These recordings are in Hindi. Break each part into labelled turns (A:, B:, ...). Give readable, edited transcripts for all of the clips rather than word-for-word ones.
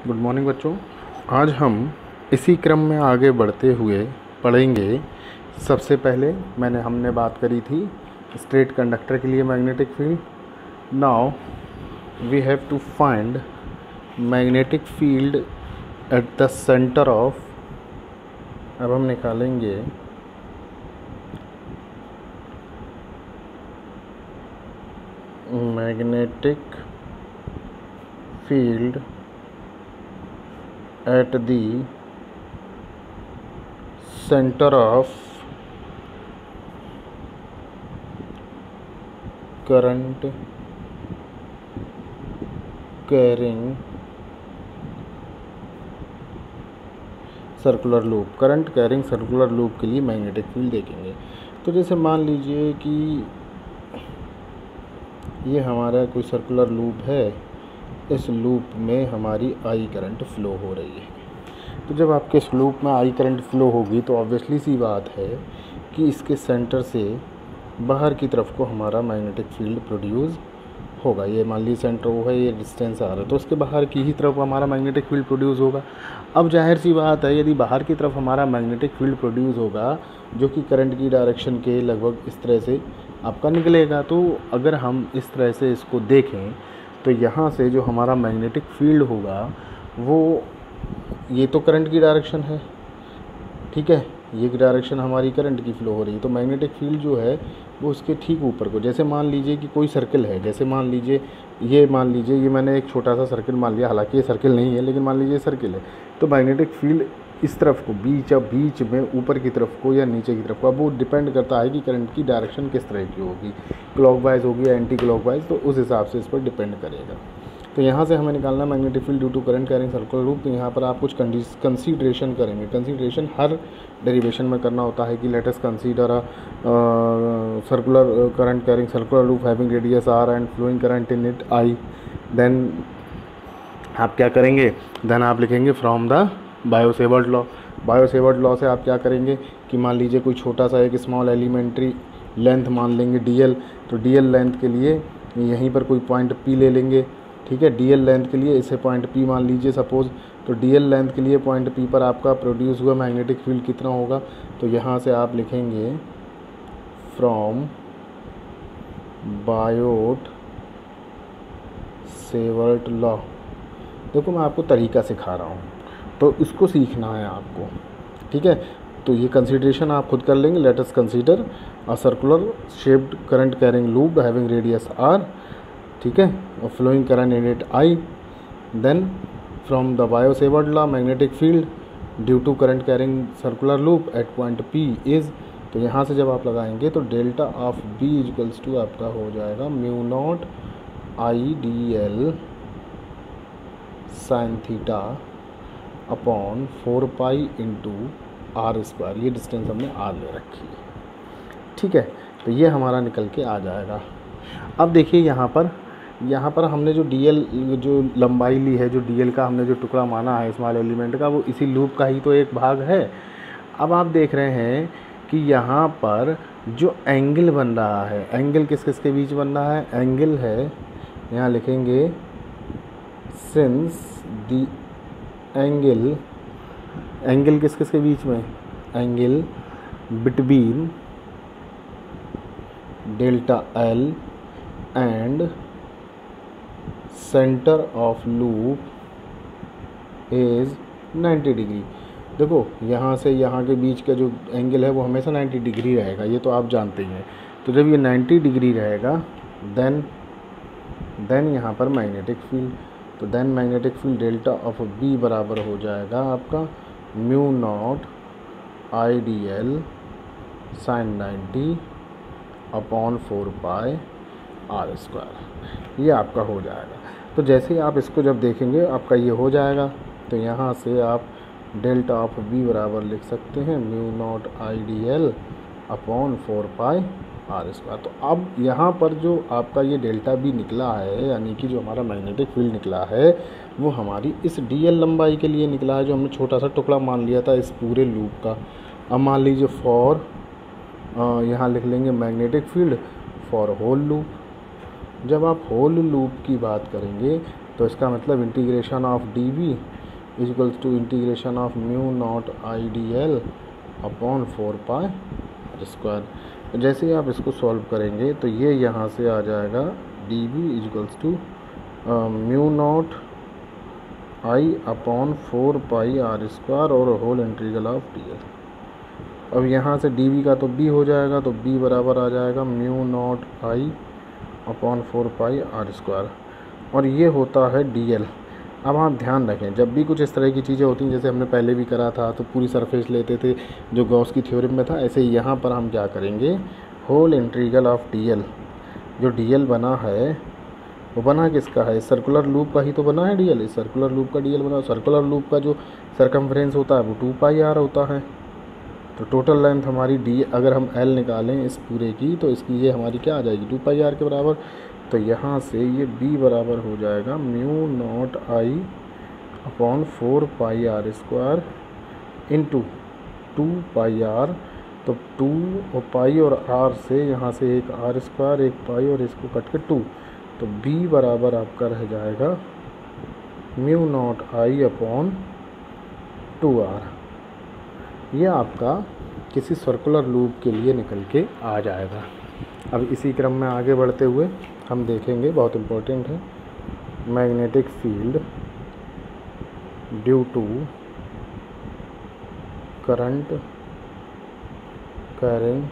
A: गुड मॉर्निंग बच्चों। आज हम इसी क्रम में आगे बढ़ते हुए पढ़ेंगे। सबसे पहले हमने बात करी थी स्ट्रेट कंडक्टर के लिए magnetic field. Now we have to find magnetic field at the centre of. अब हम निकालेंगे magnetic field at the center of current carrying circular loop. Current carrying circular loop के लिए मैग्नेटिक फील्ड देखेंगे। तो जैसे मान लीजिए कि ये हमारा कोई सर्कुलर लूप है, इस लूप में हमारी आई करंट फ्लो हो रही है। तो जब आपके इस लूप में आई करंट फ्लो होगी तो ऑब्वियसली सी बात है कि इसके सेंटर से बाहर की तरफ को हमारा मैग्नेटिक फील्ड प्रोड्यूस होगा। ये मान लीजिए सेंटर वो है, ये डिस्टेंस आ रहा है, तो उसके बाहर की ही तरफ हमारा मैग्नेटिक फील्ड प्रोड्यूस होगा। अब जाहिर सी बात है, यदि बाहर की तरफ हमारा मैग्नेटिक फील्ड प्रोड्यूस होगा जो कि करंट की डायरेक्शन के लगभग इस तरह से आपका निकलेगा, तो अगर हम इस तरह से इसको देखें तो यहाँ से जो हमारा मैग्नेटिक फील्ड होगा वो, ये तो करंट की डायरेक्शन है, ठीक है, ये डायरेक्शन हमारी करंट की फ्लो हो रही है। तो मैग्नेटिक फील्ड जो है वो उसके ठीक ऊपर को, जैसे मान लीजिए कि कोई सर्कल है, जैसे मान लीजिए ये मैंने एक छोटा सा सर्कल मान लिया, हालांकि ये सर्कल नहीं है लेकिन मान लीजिए सर्कल है, तो मैग्नेटिक फील्ड इस तरफ को बीच में ऊपर की तरफ को या नीचे की तरफ को, अब वो डिपेंड करता है कि करंट की डायरेक्शन किस तरह की होगी, क्लॉकवाइज होगी या एंटी क्लॉकवाइज, तो उस हिसाब से इस पर डिपेंड करेगा। तो यहाँ से हमें निकालना magnetic field due to current carrying circular loop. तो यहाँ पर आप कुछ कंसीडरेशन करेंगे। कंसीडरेशन हर डेरिवेशन में करना होता है कि let us consider circular current carrying circular loop having radius R and flowing current in it I. Then आप क्या करेंगे, देन आप लिखेंगे from the Biot Savart law. Biot Savart law से आप क्या करेंगे कि मान लीजिए कोई छोटा सा एक स्मॉल एलिमेंट्री लेंथ मान लेंगे dl, तो dl लेंथ के लिए यहीं पर कोई पॉइंट p ले लेंगे, ठीक है। dl लेंथ के लिए इसे पॉइंट p मान लीजिए सपोज, तो dl लेंथ के लिए पॉइंट p पर आपका प्रोड्यूस हुआ मैग्नेटिक फील्ड कितना होगा, तो यहाँ से आप लिखेंगे फ्रॉम बायो-सेवर्ट लॉ। देखो मैं आपको तरीका सिखा रहा हूँ, तो इसको सीखना है आपको, ठीक है। तो ये कंसीडरेशन आप खुद कर लेंगे। Let us consider a circular shaped current carrying loop having radius R, ठीक है, और flowing current in it I. Then from the Biot Savart law magnetic field due to current carrying circular loop at point P is, तो यहाँ से जब आप लगाएंगे तो delta of B equals to आपका हो जाएगा mu naught I D L sine theta upon 4 pi into R square. ये डिस्टेंस हमने आर ले रखी है, ठीक है। तो ये हमारा निकल के आ जाएगा। अब देखिए यहाँ पर हमने जो dl जो लंबाई ली है, जो dl का हमने जो टुकड़ा माना है स्मॉल एलिमेंट का, वो इसी लूप का ही तो एक भाग है। अब आप देख रहे हैं कि यहाँ पर जो एंगल बन रहा है, एंगल किस किस के बीच बन रहा है, एंगल है, यहाँ लिखेंगे सिंस द एंगल किस किस के बीच में, angle between delta L and centre of loop is 90 degree. देखो यहाँ से यहाँ के बीच का जो एंगल है वो हमेशा 90 डिग्री रहेगा, ये तो आप जानते ही हैं। तो जब ये 90 डिग्री रहेगा देन यहाँ पर मैग्नेटिक फील्ड, तो then magnetic field delta of B बराबर हो जाएगा आपका mu naught I D L sine 90 upon 4 pi are square. ये आपका हो जाएगा। तो जैसे ही आप इसको जब देखेंगे आपका ये हो जाएगा, तो यहाँ से आप डेल्टा ऑफ बी बराबर लिख सकते हैं mu naught I D L upon 4 pi are square. तो अब यहाँ पर जो आपका ये डेल्टा बी निकला है, यानी कि जो हमारा मैग्नेटिक फील्ड निकला है, वो हमारी इस dl लंबाई के लिए निकला है, जो हमने छोटा सा टुकड़ा मान लिया था इस पूरे लूप का। अब मान लीजिए फॉर, यहाँ लिख लेंगे magnetic field for whole loop. जब आप होल लूप की बात करेंगे तो इसका मतलब integration of D V is equals to integration of mu naught I D L upon 4 pi are square. जैसे ही आप इसको सॉल्व करेंगे तो ये यहाँ से आ जाएगा D V is equals to mu naught I upon 4 pi are square और whole integral of D L. अब यहाँ से डी वी का तो बी हो जाएगा, तो बी बराबर आ जाएगा mu naught I upon 4 pi are square, और ये होता है डी एल। अब आप ध्यान रखें, जब भी कुछ इस तरह की चीज़ें होती हैं, जैसे हमने पहले भी करा था, तो पूरी सरफेस लेते थे जो गॉस की थ्योरम में था, ऐसे ही यहाँ पर हम क्या करेंगे, whole integral of D L. जो डी एल बना है वो बना किसका है, सर्कुलर लूप का ही तो बना है डी एल। इस सर्कुलर लूप का डी एल बना, सर्कुलर लूप का जो सरकमफ्रेंस होता है वो 2 पाई आर होता है। तो टोटल लेंथ हमारी डी, अगर हम एल निकालें इस पूरे की, तो इसकी ये हमारी क्या आ जाएगी, 2 पाई आर के बराबर। तो यहाँ से ये बी बराबर हो जाएगा mu naught I upon 4 pi are square into 2 pi R. तो 2 और पाई और आर से यहाँ से एक आर स्क्वायर, एक पाई और इसको कट के 2, तो बी बराबर आपका रह जाएगा mu naught I upon 2 R. ये आपका किसी सर्कुलर लूप के लिए निकल के आ जाएगा। अब इसी क्रम में आगे बढ़ते हुए हम देखेंगे, बहुत इम्पोर्टेंट है, magnetic field due to current carrying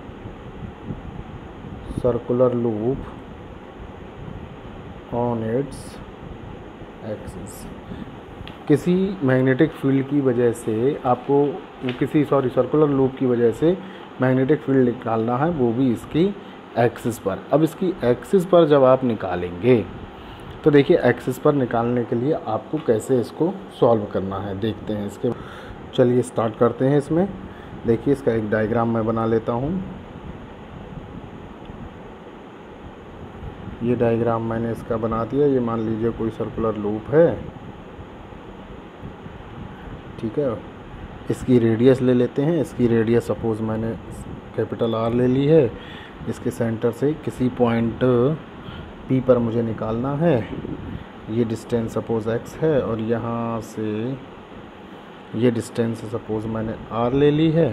A: circular loop on its axis. किसी मैग्नेटिक फील्ड की वजह से आपको किसी सर्कुलर लूप की वजह से मैग्नेटिक फील्ड निकालना है, वो भी इसकी एक्सिस पर। अब इसकी एक्सिस पर जब आप निकालेंगे तो देखिए, एक्सिस पर निकालने के लिए आपको कैसे इसको सॉल्व करना है देखते हैं। इसके चलिए स्टार्ट करते हैं। इसमें देखिए, इसका एक डायग्राम मैं बना लेता हूँ। ये डायग्राम मैंने इसका बना दिया। ये मान लीजिए कोई सर्कुलर लूप है, ठीक है। इसकी रेडियस ले लेते हैं। इसकी रेडियस सपोज़ मैंने कैपिटल आर ले ली है। इसके सेंटर से किसी पॉइंट पी पर मुझे निकालना है। ये डिस्टेंस सपोज़ एक्स है, और यहाँ से ये डिस्टेंस सपोज़ मैंने आर ले ली है।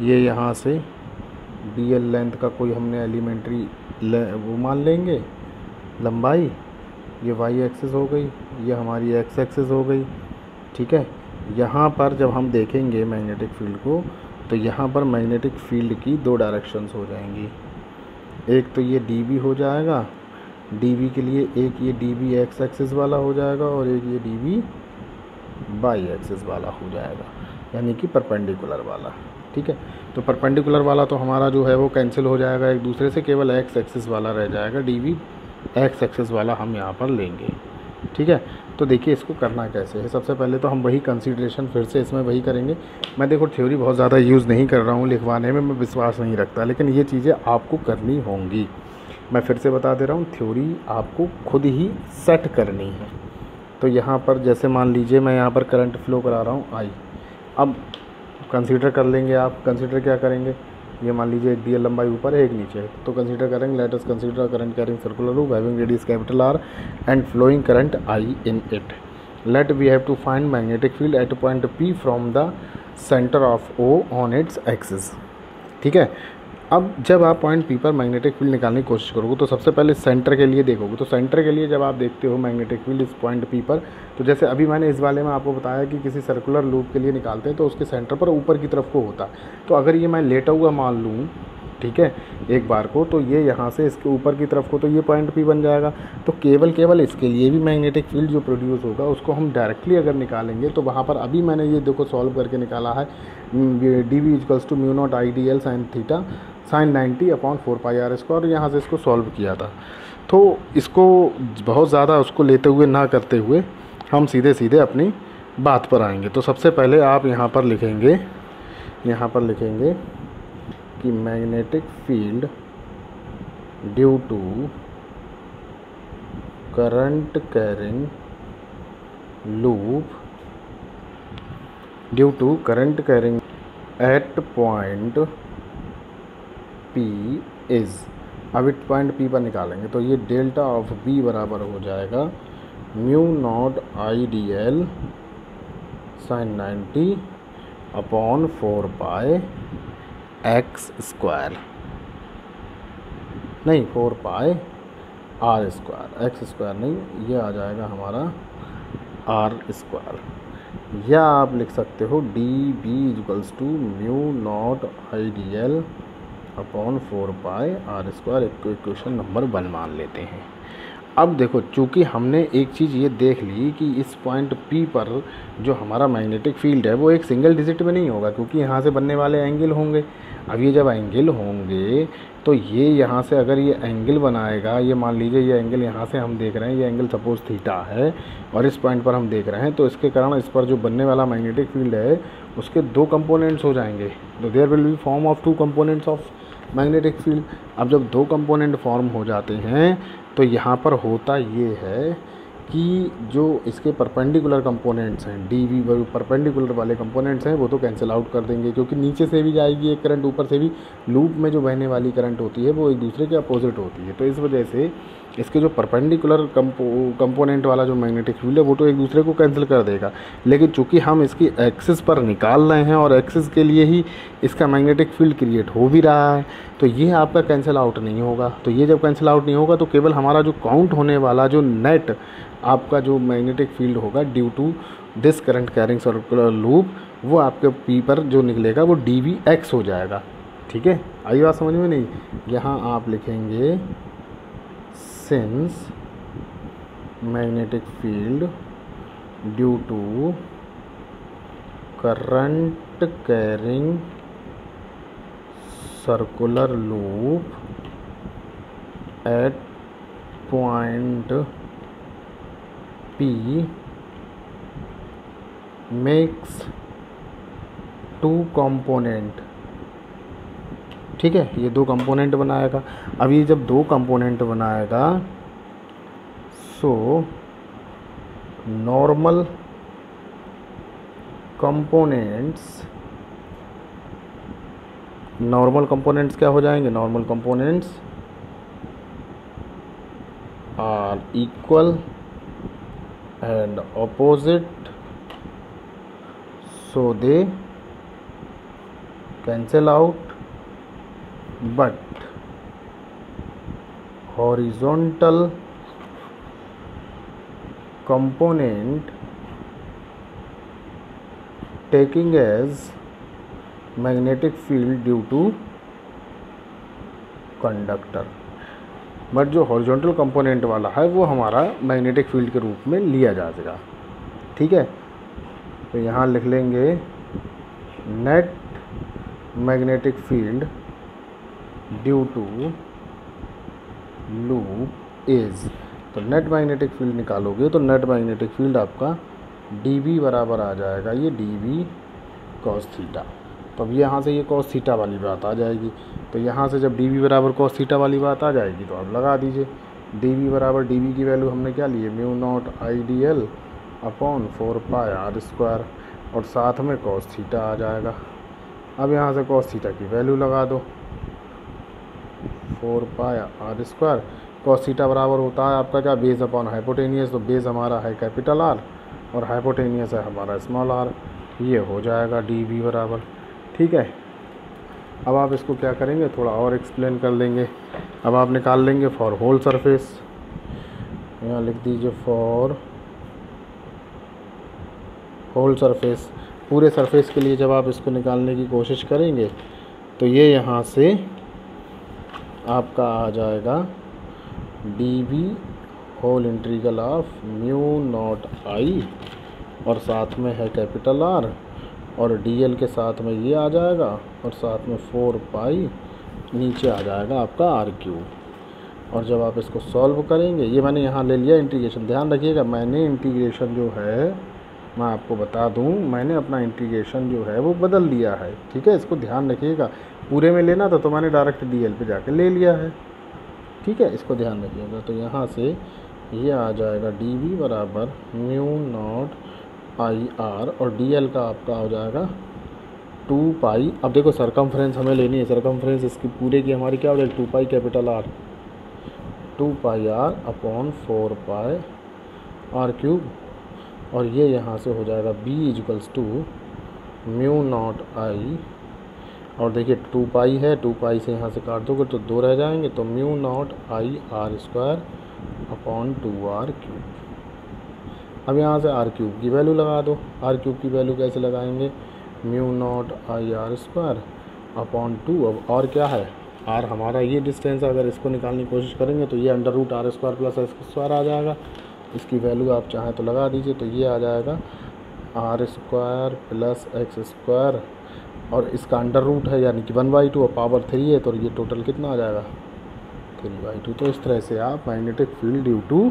A: ये यहाँ से डी एल लेंथ का कोई हमने एलिमेंट्री वो मान लेंगे लंबाई। ये वाई एक्सिस हो गई, ये हमारी एक्स एक्सिस हो गई, ठीक है। यहाँ पर जब हम देखेंगे मैग्नेटिक फील्ड को, तो यहाँ पर मैग्नेटिक फील्ड की 2 डायरेक्शंस हो जाएंगी। एक तो ये डी बी हो जाएगा, डी बी के लिए एक ये डी बी एक्स एक्सिस वाला हो जाएगा, और एक ये डी बी वाई एक्सिस वाला हो जाएगा, यानी कि परपेंडिकुलर वाला, ठीक है। तो परपेंडिकुलर वाला तो हमारा जो है वो कैंसिल हो जाएगा एक दूसरे से, केवल एक्स एक्सिस वाला रह जाएगा। डी बी एक्स एक्सिस वाला हम यहाँ पर लेंगे, ठीक है। तो देखिए, इसको करना कैसे है। सबसे पहले तो हम वही कंसीडरेशन फिर से इसमें वही करेंगे। मैं देखो थ्योरी बहुत ज़्यादा यूज़ नहीं कर रहा हूँ, लिखवाने में मैं विश्वास नहीं रखता, लेकिन ये चीज़ें आपको करनी होंगी। मैं फिर से बता दे रहा हूँ, थ्योरी आपको खुद ही सेट करनी है। तो यहाँ पर जैसे मान लीजिए मैं यहाँ पर करंट फ्लो करा रहा हूँ आई। अब कंसीडर कर लेंगे आप। कंसीडर क्या करेंगे, ये मान लीजिए एक डी एल लंबाई ऊपर है, एक नीचे है, तो कंसीडर करेंगे, let us consider current carrying circular loop having radius capital R and flowing current I in it. Let we have to find magnetic field at point P from the centre of O on its axis, ठीक है। अब जब आप पॉइंट पी पर मैग्नेटिक फील्ड निकालने की कोशिश करोगे, तो सबसे पहले सेंटर के लिए देखोगे। तो सेंटर के लिए जब आप देखते हो मैग्नेटिक फील्ड इस पॉइंट पी पर, तो जैसे अभी मैंने इस वाले में आपको बताया कि किसी सर्कुलर लूप के लिए निकालते हैं तो उसके सेंटर पर ऊपर की तरफ को होता है। तो अगर ये मैं लेटा हुआ मान लूँ, ठीक है, एक बार को, तो ये यहाँ से इसके ऊपर की तरफ को, तो ये पॉइंट पी बन जाएगा। तो केवल इसके लिए भी मैग्नेटिक फील्ड जो प्रोड्यूस होगा उसको हम डायरेक्टली अगर निकालेंगे, तो वहाँ पर अभी मैंने ये देखो सॉल्व करके निकाला है, D V equals to mu naught I D L sine theta sine 90 upon 4 pi are square. यहाँ से इसको सॉल्व किया था। तो इसको बहुत ज़्यादा उसको लेते हुए ना करते हुए हम सीधे सीधे अपनी बात पर आएंगे। तो सबसे पहले आप यहाँ पर लिखेंगे कि magnetic field due to current carrying at point P is अब इस पॉइंट P पर निकालेंगे तो ये डेल्टा ऑफ B बराबर हो जाएगा mu naught I D L sine 90 upon 4 pi x square, नहीं 4 pi are square, x square नहीं, ये आ जाएगा हमारा आर स्क्वायर, या आप लिख सकते हो D B equals to mu naught I D L upon 4 pi are square. Equation number 1 मान लेते हैं। अब देखो, चूँकि हमने एक चीज़ ये देख ली कि इस पॉइंट P पर जो हमारा मैग्नेटिक फील्ड है वो एक सिंगल डिजिट में नहीं होगा, क्योंकि यहाँ से बनने वाले एंगल होंगे। अब ये जब एंगल होंगे तो ये यहाँ से अगर ये एंगल बनाएगा, ये मान लीजिए ये एंगल यहाँ से हम देख रहे हैं, ये एंगल सपोज थीटा है और इस पॉइंट पर हम देख रहे हैं, तो इसके कारण इस पर जो बनने वाला मैग्नेटिक फील्ड है उसके 2 कंपोनेंट्स हो जाएंगे। तो there will be form of 2 components of magnetic field. अब जब 2 कंपोनेंट फॉर्म हो जाते हैं तो यहाँ पर होता ये है कि जो इसके परपेंडिकुलर कंपोनेंट्स हैं, डी वी परपेंडिकुलर वाले कंपोनेंट्स हैं, वो तो कैंसिल आउट कर देंगे, क्योंकि नीचे से भी जाएगी एक करंट, ऊपर से भी लूप में जो बहने वाली करंट होती है वो एक दूसरे के अपोजिट होती है। तो इस वजह से इसके जो परपेंडिकुलर कंपोनेंट वाला जो मैग्नेटिक फील्ड है वो तो एक दूसरे को कैंसिल कर देगा। लेकिन चूंकि हम इसकी एक्सिस पर निकाल रहे हैं और एक्सिस के लिए ही इसका मैग्नेटिक फील्ड क्रिएट हो भी रहा है, तो ये आपका कैंसिल आउट नहीं होगा। तो ये जब कैंसिल आउट नहीं होगा तो केवल हमारा जो काउंट होने वाला जो नेट आपका जो मैग्नेटिक फील्ड होगा due to this current carrying circular loop, वो आपके P पर जो निकलेगा वो डी वी एक्स हो जाएगा। ठीक है, आई बात समझ में? नहीं, यहाँ आप लिखेंगे since magnetic field due to current carrying circular loop at point P makes 2 component. ठीक है, ये 2 कंपोनेंट बनाएगा। अब ये जब 2 कंपोनेंट बनाएगा सो नॉर्मल कंपोनेंट्स क्या हो जाएंगे? Normal components are equal and opposite, so they cancel out, but horizontal component taking as magnetic field due to conductor, but जो हॉरिजॉन्टल कंपोनेंट वाला है वो हमारा मैग्नेटिक फील्ड के रूप में लिया जाएगा। ठीक है, तो यहाँ लिख लेंगे net magnetic field due to loop is, तो नेट मैग्नेटिक फील्ड निकालोगे तो नेट मैग्नेटिक फील्ड आपका डी बी बराबर आ जाएगा ये डी बी कॉस थीटा। तो अब यहाँ से ये कॉस थीटा वाली बात आ जाएगी, तो यहाँ से जब डी बी बराबर कॉस थीटा वाली बात आ जाएगी तो आप लगा दीजिए डी बी बराबर, डी बी की वैल्यू हमने क्या ली है? Mu naught I D L upon 4 pi are square, और साथ में कॉस थीटा आ जाएगा। अब यहाँ से कॉस थीटा की वैल्यू लगा दो, 4 pi are square. Cos theta बराबर होता है आपका क्या? बेस अपॉन हाइपोटेनियस, तो बेस हमारा है कैपिटल आर और हाइपोटेनियस है हमारा स्मॉल आर, ये हो जाएगा डी बी बराबर। ठीक है, अब आप इसको क्या करेंगे, थोड़ा और एक्सप्लेन कर लेंगे। अब आप निकाल लेंगे फॉर होल सरफेस, यहाँ लिख दीजिए फॉर होल सरफेस। पूरे सरफेस के लिए जब आप इसको निकालने की कोशिश करेंगे तो ये यहाँ से आपका आ जाएगा D B whole integral of mu naught I, और साथ में है कैपिटल आर, और डी एल के साथ में ये आ जाएगा, और साथ में 4 पाई नीचे आ जाएगा आपका आर क्यूब। और जब आप इसको सॉल्व करेंगे, ये मैंने यहाँ ले लिया इंटीग्रेशन, ध्यान रखिएगा मैंने इंटीग्रेशन जो है, मैं आपको बता दूँ, मैंने अपना इंटीग्रेशन जो है वो बदल दिया है। ठीक है, इसको ध्यान रखिएगा, पूरे में लेना था तो मैंने डायरेक्ट डी एल पे जाके ले लिया है। ठीक है, इसको ध्यान रखिएगा। तो यहाँ से ये आ जाएगा डी बी बराबर म्यू नॉट आई आर, और डी एल का आपका हो जाएगा 2 पाई, अब देखो सरकमफ्रेंस हमें लेनी है, सरकमफ्रेंस इसकी पूरे की हमारी क्या हो जाएगी 2 pi capital R, 2 pi R upon 4 pi R cube, और ये यहाँ से हो जाएगा b equals to mu naught I, और देखिए 2 पाई है, 2 पाई से यहाँ से काट दोगे तो 2 रह जाएंगे, तो mu naught I r square upon 2 r cube. अब यहाँ से आर क्यूब की वैल्यू लगा दो, आर क्यूब की वैल्यू कैसे लगाएंगे, mu naught I r square upon 2, अब और क्या है आर हमारा ये डिस्टेंस, अगर इसको निकालने की कोशिश करेंगे तो ये under root R square plus x square आ जाएगा, इसकी वैल्यू आप चाहें तो लगा दीजिए, तो ये आ जाएगा r square plus x square, और इसका अंडर रूट है यानी कि 1/2 और पावर 3 है, तो ये टोटल कितना आ जाएगा 3/2। तो इस तरह से आप magnetic field due to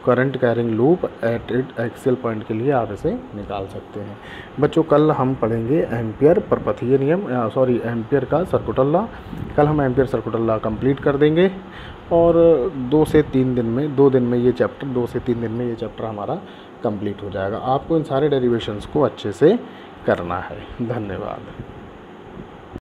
A: current carrying loop at it axial point के लिए आप इसे निकाल सकते हैं। बच्चों कल हम पढ़ेंगे एम्पियर परपथीय नियम, सॉरी एम्पियर का सर्कुलर लॉ, कल हम एम्पियर सर्कुलर लॉ कंप्लीट कर देंगे, और 2 से 3 दिन में, 2 दिन में ये चैप्टर, 2 से 3 दिन में ये चैप्टर हमारा कंप्लीट हो जाएगा। आपको इन सारे डेरिवेशंस को अच्छे से करना है। धन्यवाद।